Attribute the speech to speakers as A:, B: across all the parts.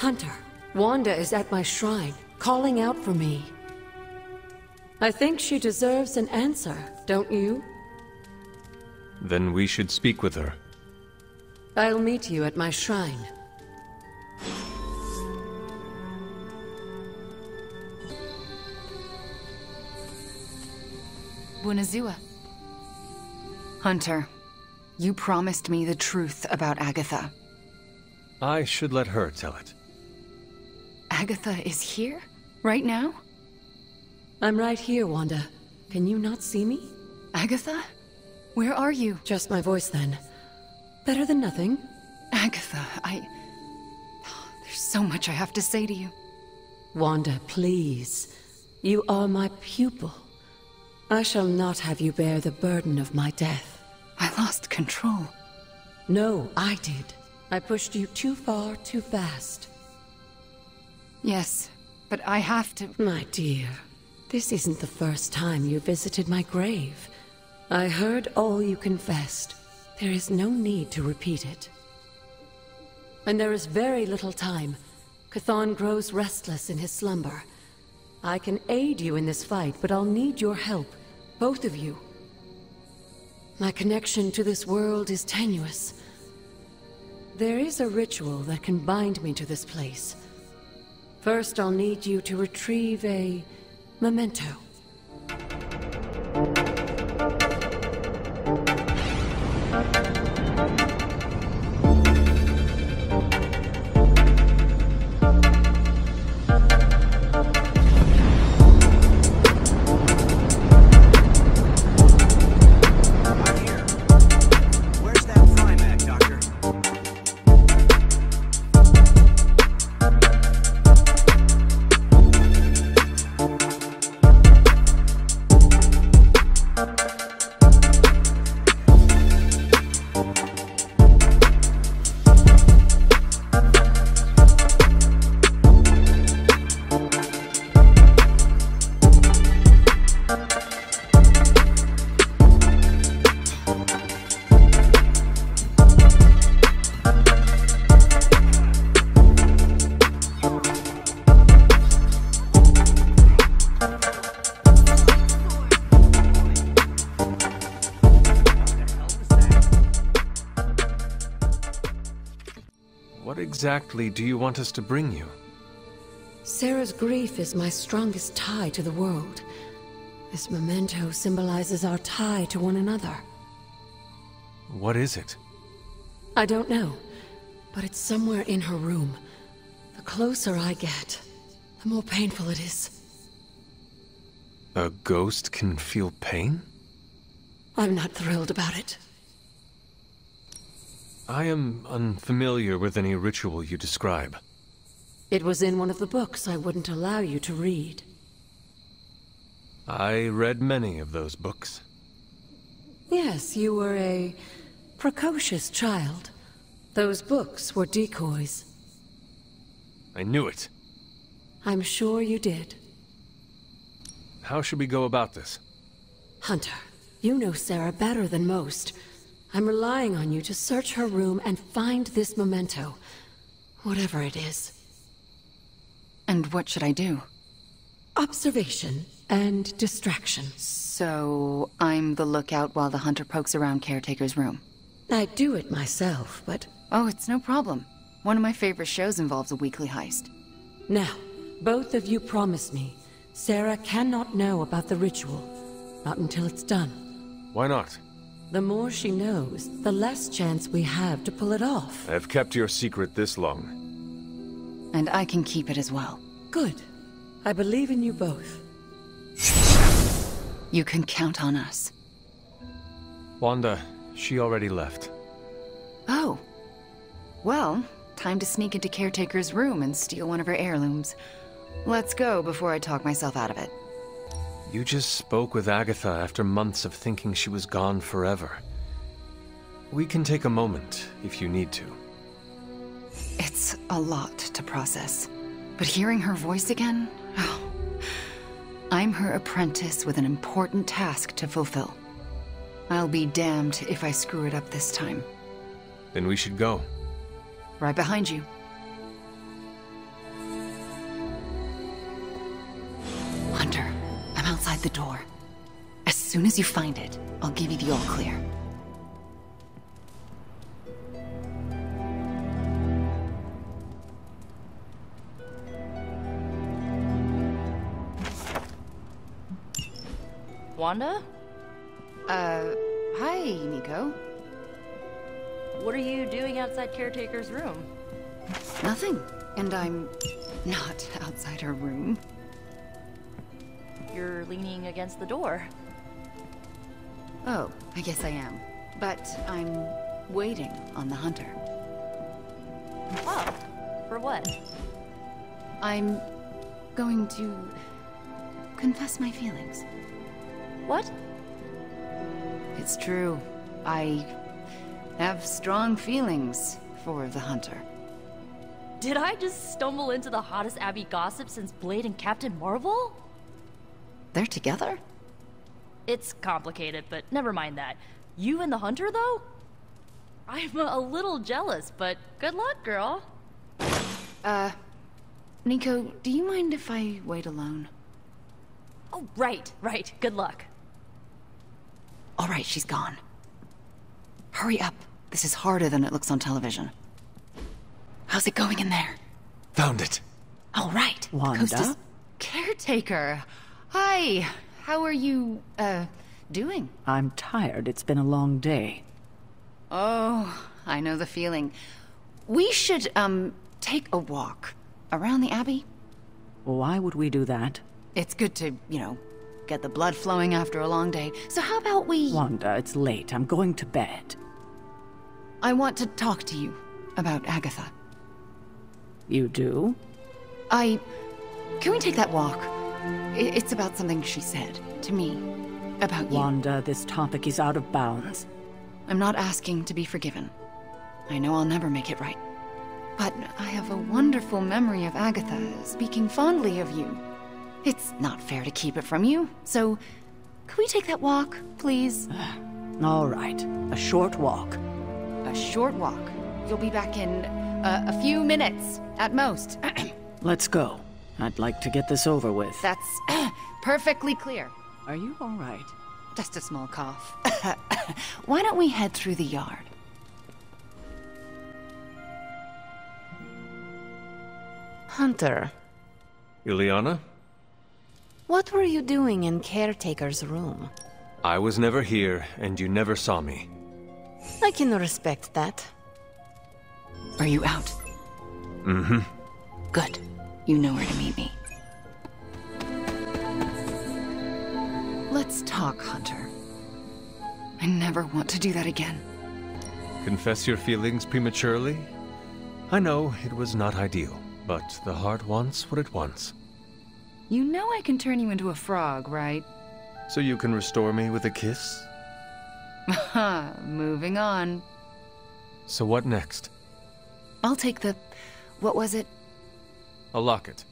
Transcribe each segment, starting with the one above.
A: Hunter, Wanda is at my shrine, calling out for me. I think she deserves an answer, don't you?
B: Then we should speak with her.
A: I'll meet you at my shrine.
C: Bunazua. Hunter, you promised me the truth about Agatha.
B: I should let her tell it.
C: Agatha is here? Right now?
A: I'm right here, Wanda. Can you not see me?
C: Agatha? Where are you?
A: Just my voice, then. Better than nothing.
C: Agatha, there's so much I have to say to you.
A: Wanda, please. You are my pupil. I shall not have you bear the burden of my death.
C: I lost control.
A: No, I did. I pushed you too far, too fast.
C: Yes, but I have to...
A: My dear, this isn't the first time you visited my grave. I heard all you confessed. There is no need to repeat it. And there is very little time. Chthon grows restless in his slumber. I can aid you in this fight, but I'll need your help. Both of you. My connection to this world is tenuous. There is a ritual that can bind me to this place. First, I'll need you to retrieve a memento.
B: What exactly do you want us to bring you?
A: Sarah's grief is my strongest tie to the world. This memento symbolizes our tie to one another.
B: What is it?
A: I don't know, but it's somewhere in her room. The closer I get, the more painful it is.
B: A ghost can feel pain?
A: I'm not thrilled about it.
B: I am unfamiliar with any ritual you describe.
A: It was in one of the books I wouldn't allow you to read.
B: I read many of those books.
A: Yes, you were a precocious child. Those books were decoys.
B: I knew it.
A: I'm sure you did.
B: How should we go about this?
A: Hunter, you know Sarah better than most. I'm relying on you to search her room and find this memento. Whatever it is.
C: And what should I do?
A: Observation and distraction.
C: So, I'm the lookout while the hunter pokes around Caretaker's room.
A: I do it myself, but...
C: Oh, it's no problem. One of my favorite shows involves a weekly heist.
A: Now, both of you promise me, Sarah cannot know about the ritual. Not until it's done.
B: Why not?
A: The more she knows, the less chance we have to pull it off.
B: I've kept your secret this long.
C: And I can keep it as well.
A: Good. I believe in you both.
C: You can count on us.
B: Wanda, she already left.
C: Oh. Well, time to sneak into Caretaker's room and steal one of her heirlooms. Let's go before I talk myself out of it.
B: You just spoke with Agatha after months of thinking she was gone forever. We can take a moment if you need to.
C: It's a lot to process. But hearing her voice again? Oh. I'm her apprentice with an important task to fulfill. I'll be damned if I screw it up this time.
B: Then we should go.
C: Right behind you. outside the door. As soon as you find it, I'll give you the all clear.
D: Wanda?
C: Hi, Nico.
D: What are you doing outside Caretaker's room?
C: Nothing. And I'm not outside her room.
D: You're leaning against the door.
C: Oh, I guess I am. But I'm waiting on the hunter.
D: Oh, for what?
C: I'm going to confess my feelings.
D: What?
C: It's true. I have strong feelings for the hunter.
D: Did I just stumble into the hottest Abbey gossip since Blade and Captain Marvel?
C: They're together?
D: It's complicated, but never mind that. You and the hunter, though? I'm a little jealous, but good luck, girl.
C: Nico, do you mind if I wait alone?
D: Oh, right. Good luck.
C: All right, she's gone. Hurry up. This is harder than it looks on television. How's it going in there?
B: Found it.
C: All right.
E: Wanda?
C: Coast is caretaker. Hi. How are you, doing?
E: I'm tired. It's been a long day.
C: Oh, I know the feeling. We should, take a walk around the Abbey.
E: Why would we do that?
C: It's good to, get the blood flowing after a long day. So how about we...
E: Wanda, it's late. I'm going to bed.
C: I want to talk to you about Agatha.
E: You do?
C: Can we take that walk? It's about something she said to me. About you.
E: Wanda, this topic is out of bounds.
C: I'm not asking to be forgiven. I know I'll never make it right. But I have a wonderful memory of Agatha speaking fondly of you. It's not fair to keep it from you, so... Could we take that walk, please?
E: All right. A short walk.
C: A short walk. You'll be back in a few minutes, at most.
E: Let's go. I'd like to get this over with.
C: That's perfectly clear.
E: Are you all right?
C: Just a small cough. Why don't we head through the yard?
F: Hunter,
B: Ileana?
F: what were you doing in Caretaker's room?
B: I was never here, and you never saw me.
F: I can respect that.
C: Are you out?
B: Mm-hmm.
C: Good. You know where to meet me. Let's talk, Hunter. I never want to do that again.
B: Confess your feelings prematurely? I know it was not ideal, but the heart wants what it wants.
C: You know I can turn you into a frog, right?
B: So you can restore me with a kiss?
C: Moving on.
B: So what next?
C: I'll take the... what was it?
B: A locket.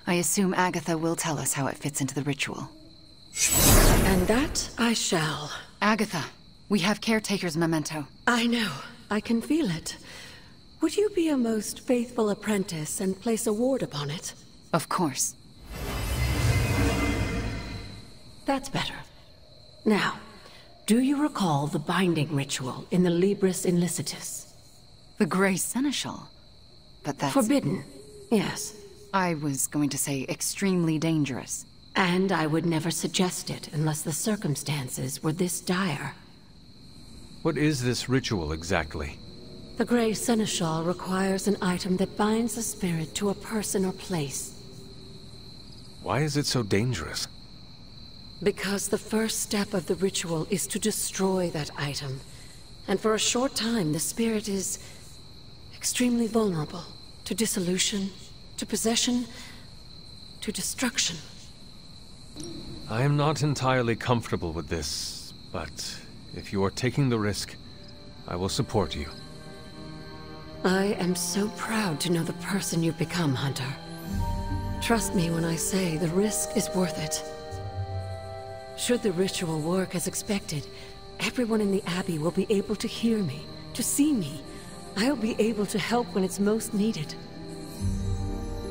C: I assume Agatha will tell us how it fits into the ritual.
A: And that I shall.
C: Agatha, we have Caretaker's memento.
A: I know. I can feel it. Would you be a most faithful apprentice and place a ward upon it?
C: Of course.
A: That's better. Now, do you recall the binding ritual in the Libris Inlicitus?
C: The Grey Seneschal. But that's...
A: Forbidden, yes.
C: I was going to say extremely dangerous.
A: And I would never suggest it unless the circumstances were this dire.
B: What is this ritual exactly?
A: The Grey Seneschal requires an item that binds a spirit to a person or place.
B: Why is it so dangerous?
A: Because the first step of the ritual is to destroy that item. And for a short time, the spirit is extremely vulnerable to dissolution, to possession, to destruction.
B: I am not entirely comfortable with this, but if you are taking the risk, I will support you.
A: I am so proud to know the person you've become, Hunter. Trust me when I say the risk is worth it. Should the ritual work as expected, everyone in the Abbey will be able to hear me, to see me. I'll be able to help when it's most needed.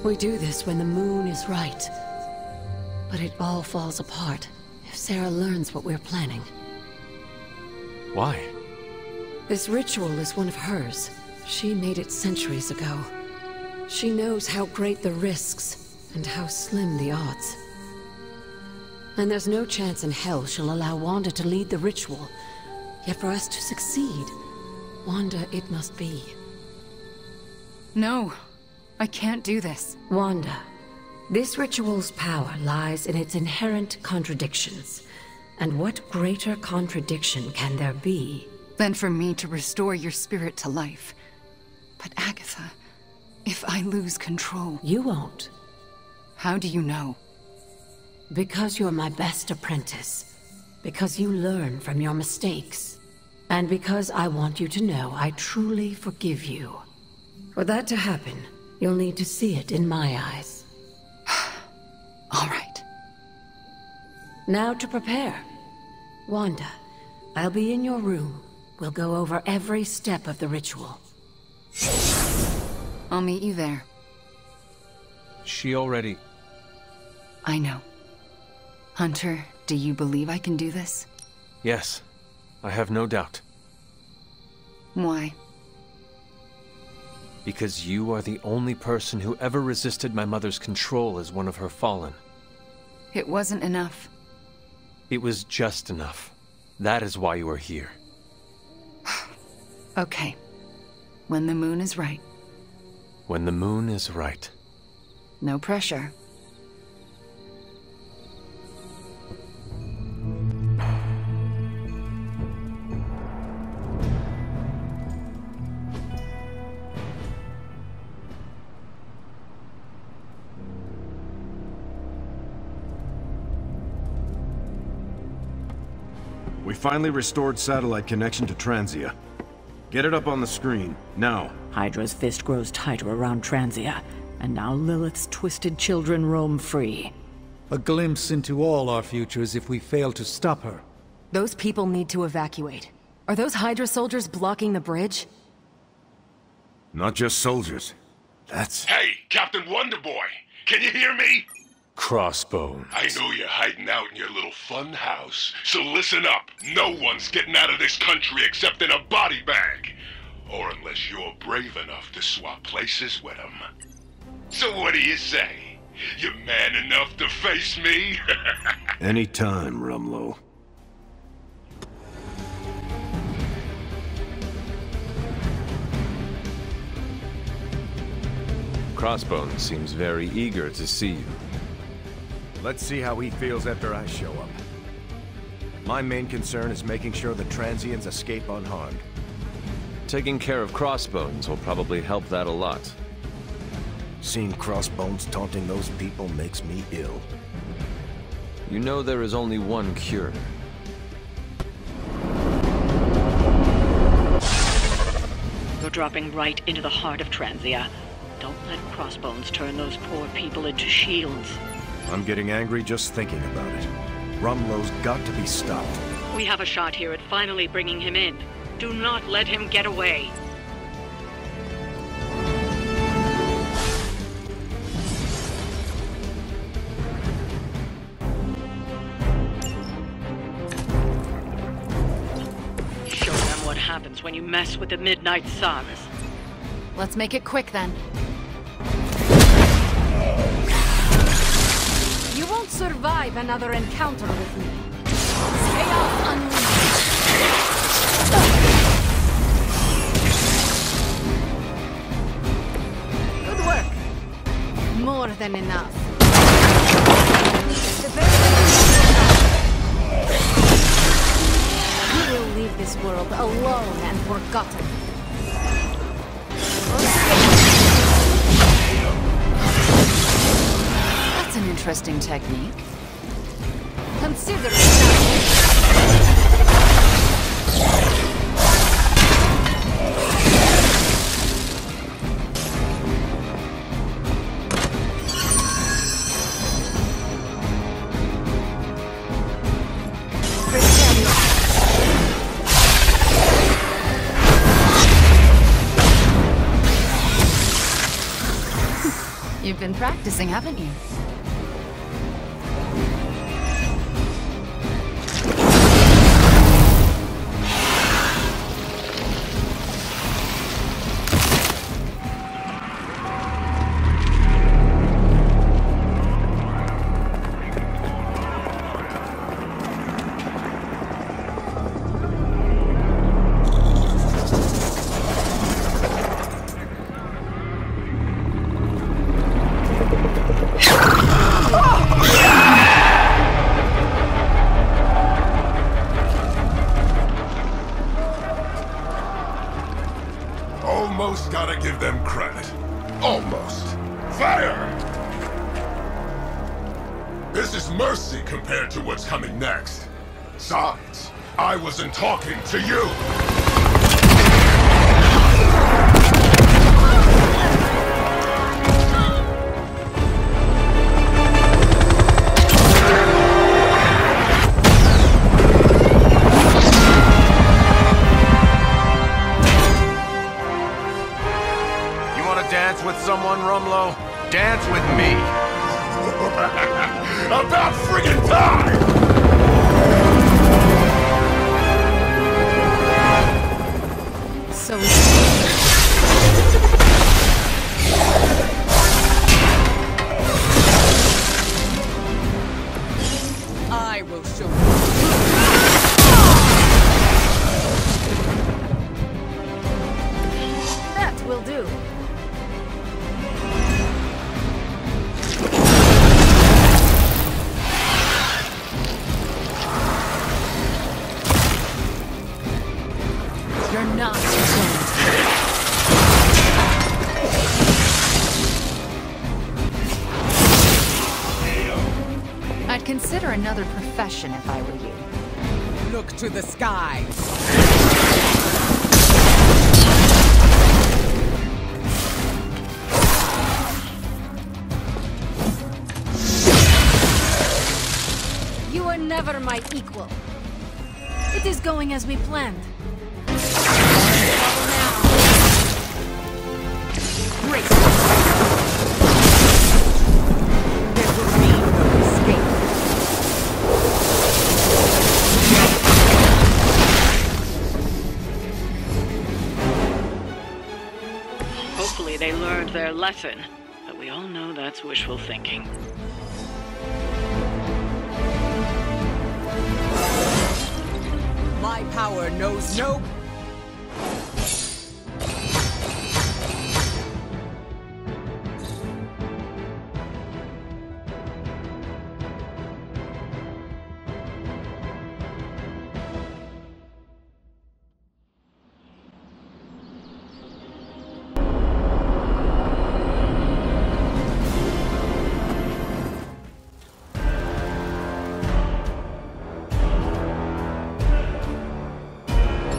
A: We do this when the moon is right, But it all falls apart if Sarah learns what we're planning.
B: Why?
A: This ritual is one of hers. She made it centuries ago. She knows how great the risks and how slim the odds. And there's no chance in hell she'll allow Wanda to lead the ritual. Yet for us to succeed, Wanda it must be.
C: No, I can't do this.
A: Wanda, this ritual's power lies in its inherent contradictions. And what greater contradiction can there be
C: Than for me to restore your spirit to life. But Agatha, if I lose control...
A: You won't.
C: How do you know?
A: Because you're my best apprentice. Because you learn from your mistakes. And because I want you to know I truly forgive you. For that to happen, you'll need to see it in my eyes.
C: All right.
A: Now to prepare. Wanda, I'll be in your room. We'll go over every step of the ritual.
C: I'll meet you there.
B: She already...
C: I know. Hunter, do you believe I can do this?
B: Yes, I have no doubt.
C: Why?
B: Because you are the only person who ever resisted my mother's control as one of her fallen.
C: It wasn't enough.
B: It was just enough. That is why you are here.
C: Okay. When the moon is right.
B: When the moon is right.
C: No pressure.
G: We finally restored satellite connection to Transia. Get it up on the screen, now.
E: Hydra's fist grows tighter around Transia, and now Lilith's twisted children roam free.
H: A glimpse into all our futures if we fail to stop her.
I: Those people need to evacuate. Are those Hydra soldiers blocking the bridge?
G: Not just soldiers. That's...
J: Hey, Captain Wonderboy! Can you hear me?
B: Crossbones.
J: I know you're hiding out in your little fun house, so listen up. No one's getting out of this country except in a body bag. Or unless you're brave enough to swap places with them. So what do you say? You man enough to face me?
G: Anytime, Rumlow.
B: Crossbones seems very eager to see you.
K: Let's see how he feels after I show up. My main concern is making sure the Transians escape unharmed.
B: Taking care of Crossbones will probably help that a lot.
K: Seeing Crossbones taunting those people makes me ill.
B: You know there is only one cure.
E: You're dropping right into the heart of Transia. Don't let Crossbones turn those poor people into shields.
K: I'm getting angry just thinking about it. Rumlow's got to be stopped.
E: We have a shot here at finally bringing him in. Do not let him get away. Show them what happens when you mess with the Midnight Suns.
I: Let's make it quick then. You won't survive another encounter with me. Chaos Unleashed. Good work. More than enough. You will leave this world alone and forgotten.
C: That's an interesting technique.
I: Consider it.
C: You've been practicing, haven't you?
J: Almost gotta give them credit. Almost. Fire! This is mercy compared to what's coming next. Besides, I wasn't talking to you!
K: Dance with someone, Rumlow? Dance with me!
J: About friggin' time!
I: So I will show you. That will do. You're not going.
C: I'd consider another profession if I were you.
I: Look to the skies. You were never my equal. It is going as we planned.
E: Hopefully they learned their lesson, but we all know that's wishful thinking.
I: My power knows no...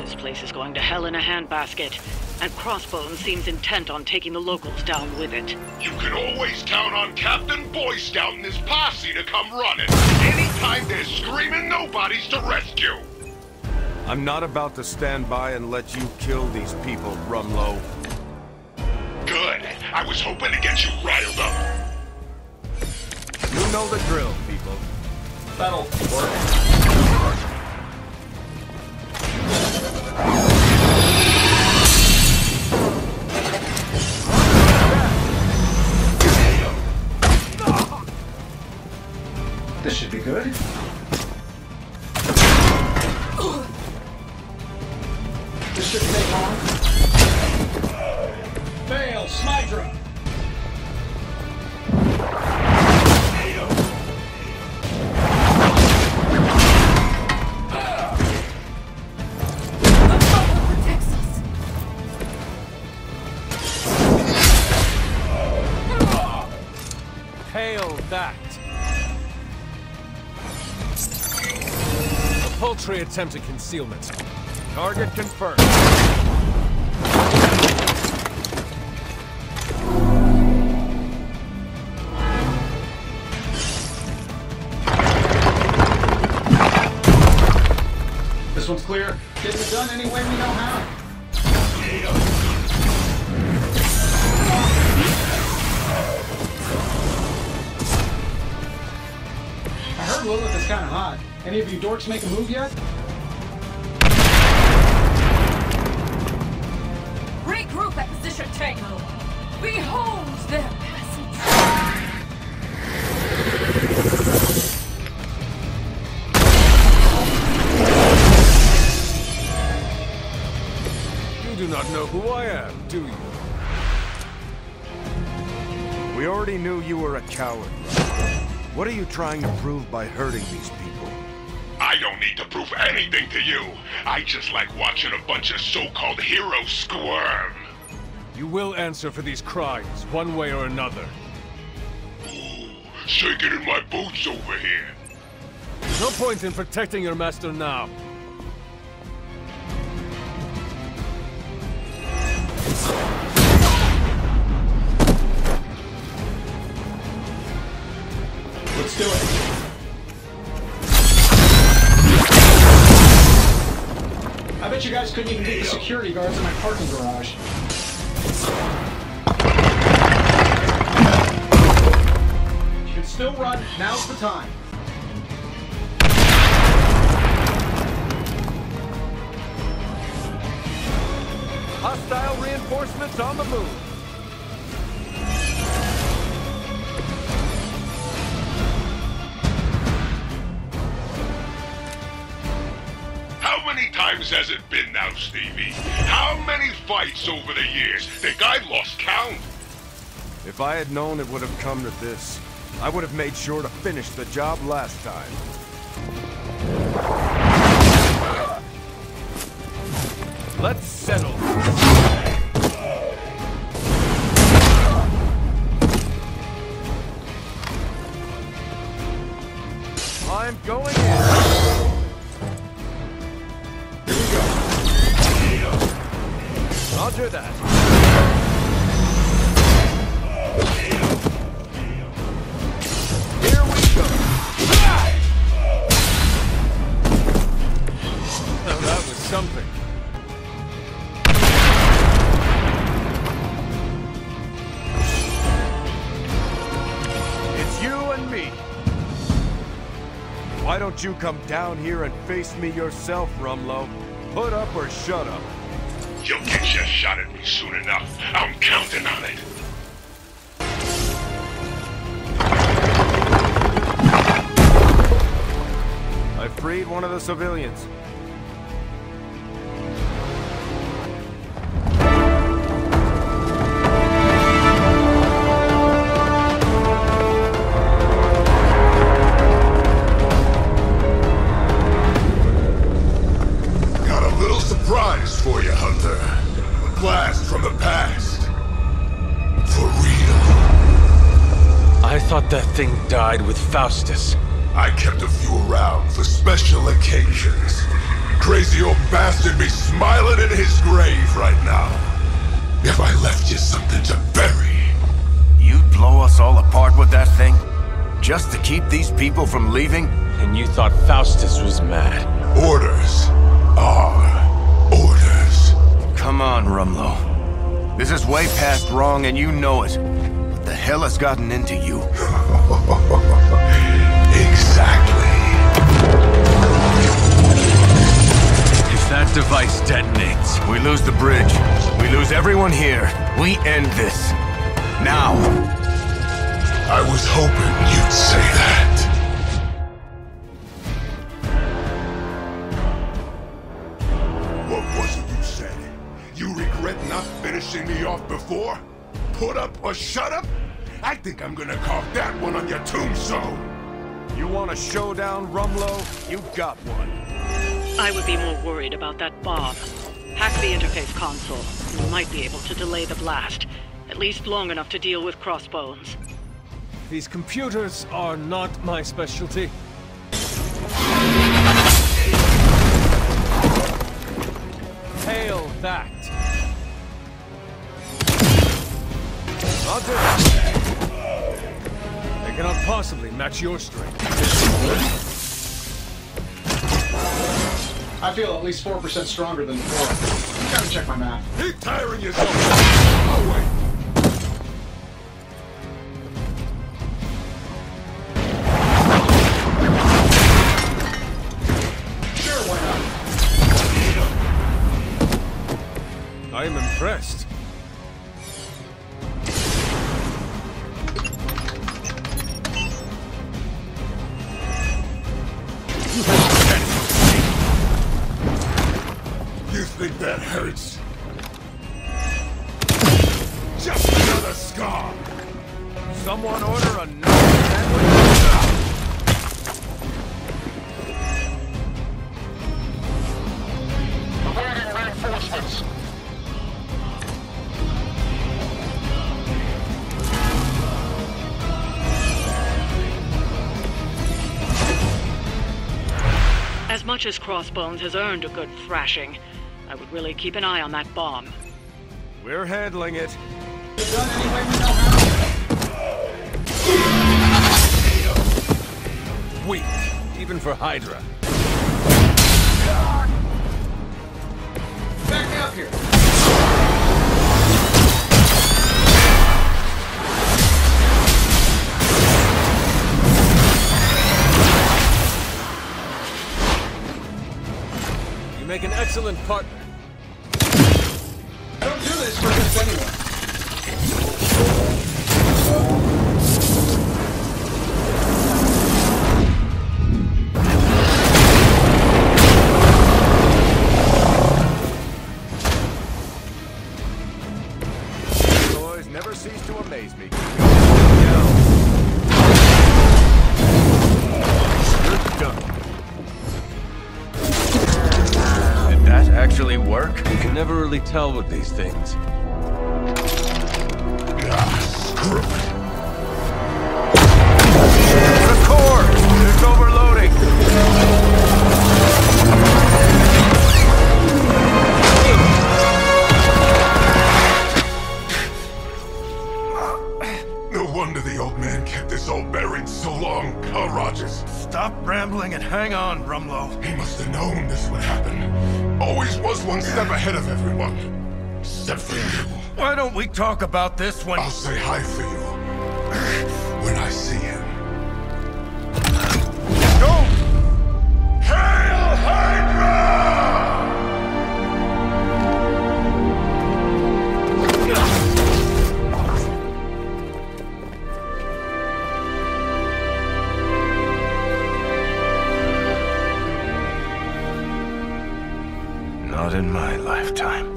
E: This place is going to hell in a handbasket, and Crossbones seems intent on taking the locals down with it.
J: You can always count on Captain Boy Scout and his posse to come running. Anytime there's screaming nobodies to rescue.
K: I'm not about to stand by and let you kill these people, Rumlow.
J: Good. I was hoping to get you riled up.
K: You know the drill, people.
L: That'll work. This should be good. This shouldn't take long. Fail, Smydra!
B: Hail that! A paltry attempt at concealment. Target confirmed.
L: This one's clear. Getting it done any way we know how. I heard Lilith is kind of hot. Any of you dorks make a move yet?
I: Regroup at position Tango. Behold their passage.
B: You do not know who I am, do you?
K: We already knew you were a coward. What are you trying to prove by hurting these people?
J: I don't need to prove anything to you. I just like watching a bunch of so-called heroes squirm.
B: You will answer for these crimes, one way or another.
J: Ooh, shaking in my boots over here.
B: There's no point in protecting your master now.
L: Let's do it. I bet you guys couldn't even get the security guards in my parking garage. You can still run. Now's the time.
K: Hostile reinforcements on the move.
J: How many times has it been now, Stevie? How many fights over the years? Think I lost count?
K: If I had known it would have come to this, I would have made sure to finish the job last time. Let's settle. I'm going in. Roger that. Here we go.
B: Now that was something.
K: It's you and me. Why don't you come down here and face me yourself, Rumlow? Put up or shut up.
J: You'll get your shot at me soon enough. I'm counting on it.
K: I freed one of the civilians.
J: Surprise for you, Hunter. A blast from the past. For real.
B: I thought that thing died with Faustus.
J: I kept a few around for special occasions. Crazy old bastard be smiling in his grave right now. If I left you something to bury.
K: You'd blow us all apart with that thing? Just to keep these people from leaving?
B: And you thought Faustus was mad.
J: Orders are orders.
K: Come on, Rumlow. This is way past wrong and you know it. What the hell has gotten into you?
J: Exactly.
B: If that device detonates,
K: we lose the bridge. We lose everyone here. We end this. Now.
J: I was hoping you'd say that. What was it you said? You regret not finishing me off before? Put up or shut up? I think I'm gonna carve that one on your tombstone.
K: You want a showdown, Rumlow? You got one.
E: I would be more worried about that bomb. Hack the interface console. You might be able to delay the blast. At least long enough to deal with Crossbones.
B: These computers are not my specialty. Hail that. Roger. They cannot possibly match your strength.
L: I feel at least 4% stronger than before. You gotta check my math.
J: Keep tiring yourself. Oh, wait.
L: Sure, why not?
B: I am impressed.
J: You think that hurts? Just another scar.
K: Someone order another sandwich?
J: Awaiting reinforcements.
E: much as Crossbones has earned a good thrashing, I would really keep an eye on that bomb.
K: We're handling it.
L: Done any way we know how.
B: Weak, even for Hydra.
L: Back me up here.
B: You make an excellent partner.
L: I don't do this for just anyone.
K: Boys never cease to amaze me. You're done. Did that actually work?
B: You can never really tell with these things.
J: Screw it.
K: The core! It's overloading!
J: No wonder the old man kept this all buried so long, huh, Rogers?
K: Stop rambling and hang on, Rumlow.
J: He must have known this would happen. Always was one step ahead of everyone. Except for you.
K: Why don't we talk about this when...
J: I'll say hi for you. When I see him.
K: Go!
J: Hail Hydra!
K: Not in my lifetime.